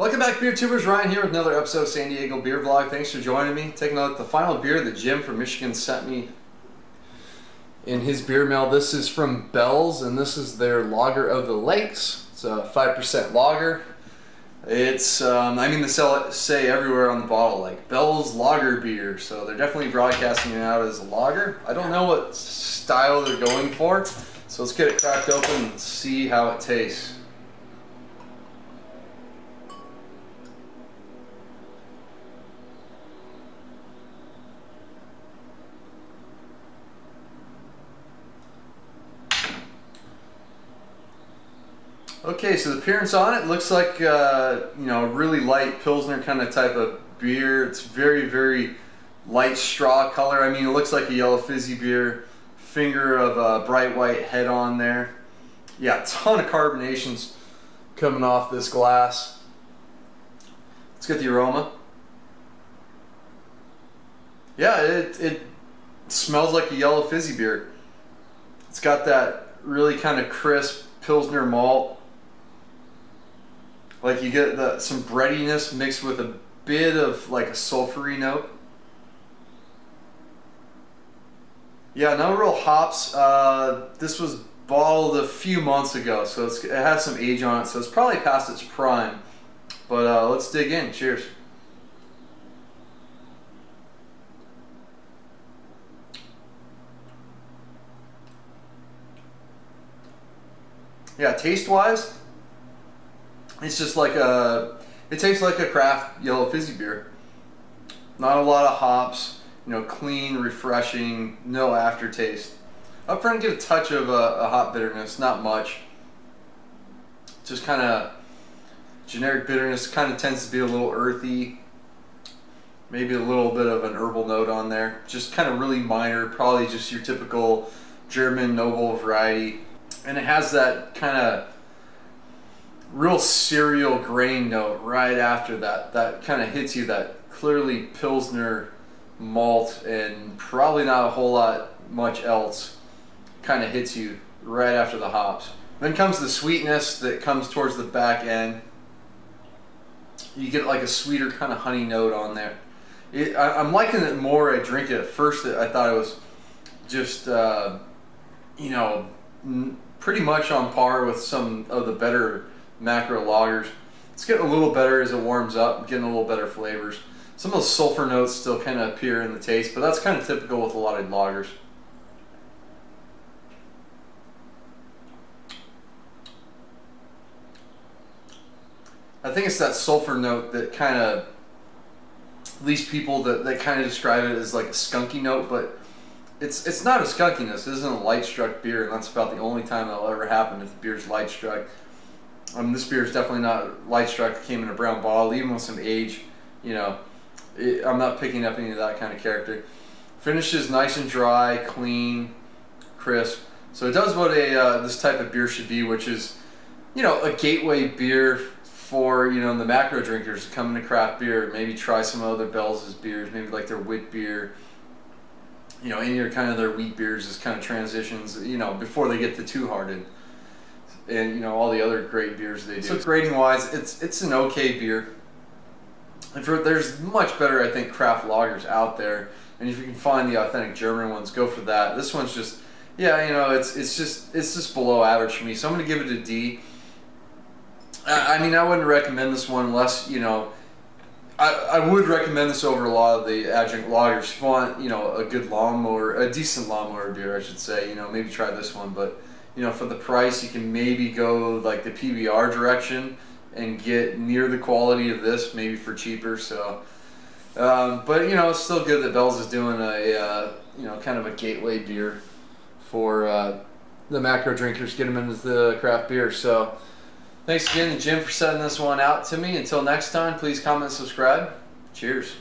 Welcome back, beer tubers. Ryan here with another episode of San Diego Beer Vlog. Thanks for joining me. Taking a look at the final beer that Jim from Michigan sent me in his beer mail. This is from Pils, and this is their Lager of the Lakes. It's a 5% lager. It's, I mean, they say everywhere on the bottle, like, Pils Lager beer. So they're definitely broadcasting it out as a lager. I don't know what style they're going for. So let's get it cracked open and see how it tastes. Okay, so the appearance on it looks like you know, really light Pilsner kind of type of beer. It's very, very light straw color. I mean, it looks like a yellow fizzy beer. Finger of a bright white head on there. Yeah, a ton of carbonations coming off this glass. Let's get the aroma. Yeah, it smells like a yellow fizzy beer. It's got that really kind of crisp Pilsner malt. Like, you get some breadiness mixed with a bit of like a sulfury note. Yeah, no real hops. This was bottled a few months ago, so it has some age on it, so it's probably past its prime. But let's dig in. Cheers. Yeah, taste-wise, it's just like it tastes like a craft yellow fizzy beer. Not a lot of hops, you know, clean, refreshing, no aftertaste. Up front, get a touch of a hop bitterness, not much. Just kind of generic bitterness, kind of tends to be a little earthy. Maybe a little bit of an herbal note on there. Just kind of really minor, probably just your typical German noble variety. And it has that kind of real cereal grain note right after that. That kind of hits you, that clearly Pilsner malt, and probably not a whole lot much else kind of hits you right after the hops. Then comes the sweetness that comes towards the back end. You get like a sweeter kind of honey note on there. I'm liking it more. I drink it at first. I thought it was just, you know, pretty much on par with some of the better macro lagers. It's getting a little better as it warms up, getting a little better flavors. Some of those sulfur notes still kind of appear in the taste, but that's kind of typical with a lot of lagers. I think it's that sulfur note that kind of, at least people that kind of describe it as like a skunky note, but it's not a skunkiness. It isn't a light struck beer, and that's about the only time that'll ever happen if the beer's light struck. This beer is definitely not light struck. It came in a brown bottle, even with some age. You know, I'm not picking up any of that kind of character. Finish is nice and dry, clean, crisp. So it does what this type of beer should be, which is, you know, a gateway beer for, you know, the macro drinkers to come into craft beer. Maybe try some other Pils' beers, maybe like their wit beer. You know, any of kind of their wheat beers as kind of transitions, you know, before they get to Two Hearted, and, you know, all the other great beers they do. So grading wise, it's an okay beer. And there's much better, I think, craft lagers out there, and if you can find the authentic German ones, go for that. This one's just, yeah, you know, it's just below average for me. So I'm gonna give it a D. I mean, I wouldn't recommend this one unless, you know, I would recommend this over a lot of the adjunct lagers. If you want, you know, a good lawnmower, a decent lawnmower beer, I should say, you know, maybe try this one. But, you know, for the price, you can maybe go like the PBR direction and get near the quality of this, maybe for cheaper. So, but, you know, it's still good that Pils is doing a, you know, kind of a gateway beer for the macro drinkers, get them into the craft beer. So, thanks again to Jim for sending this one out to me. Until next time, please comment and subscribe. Cheers.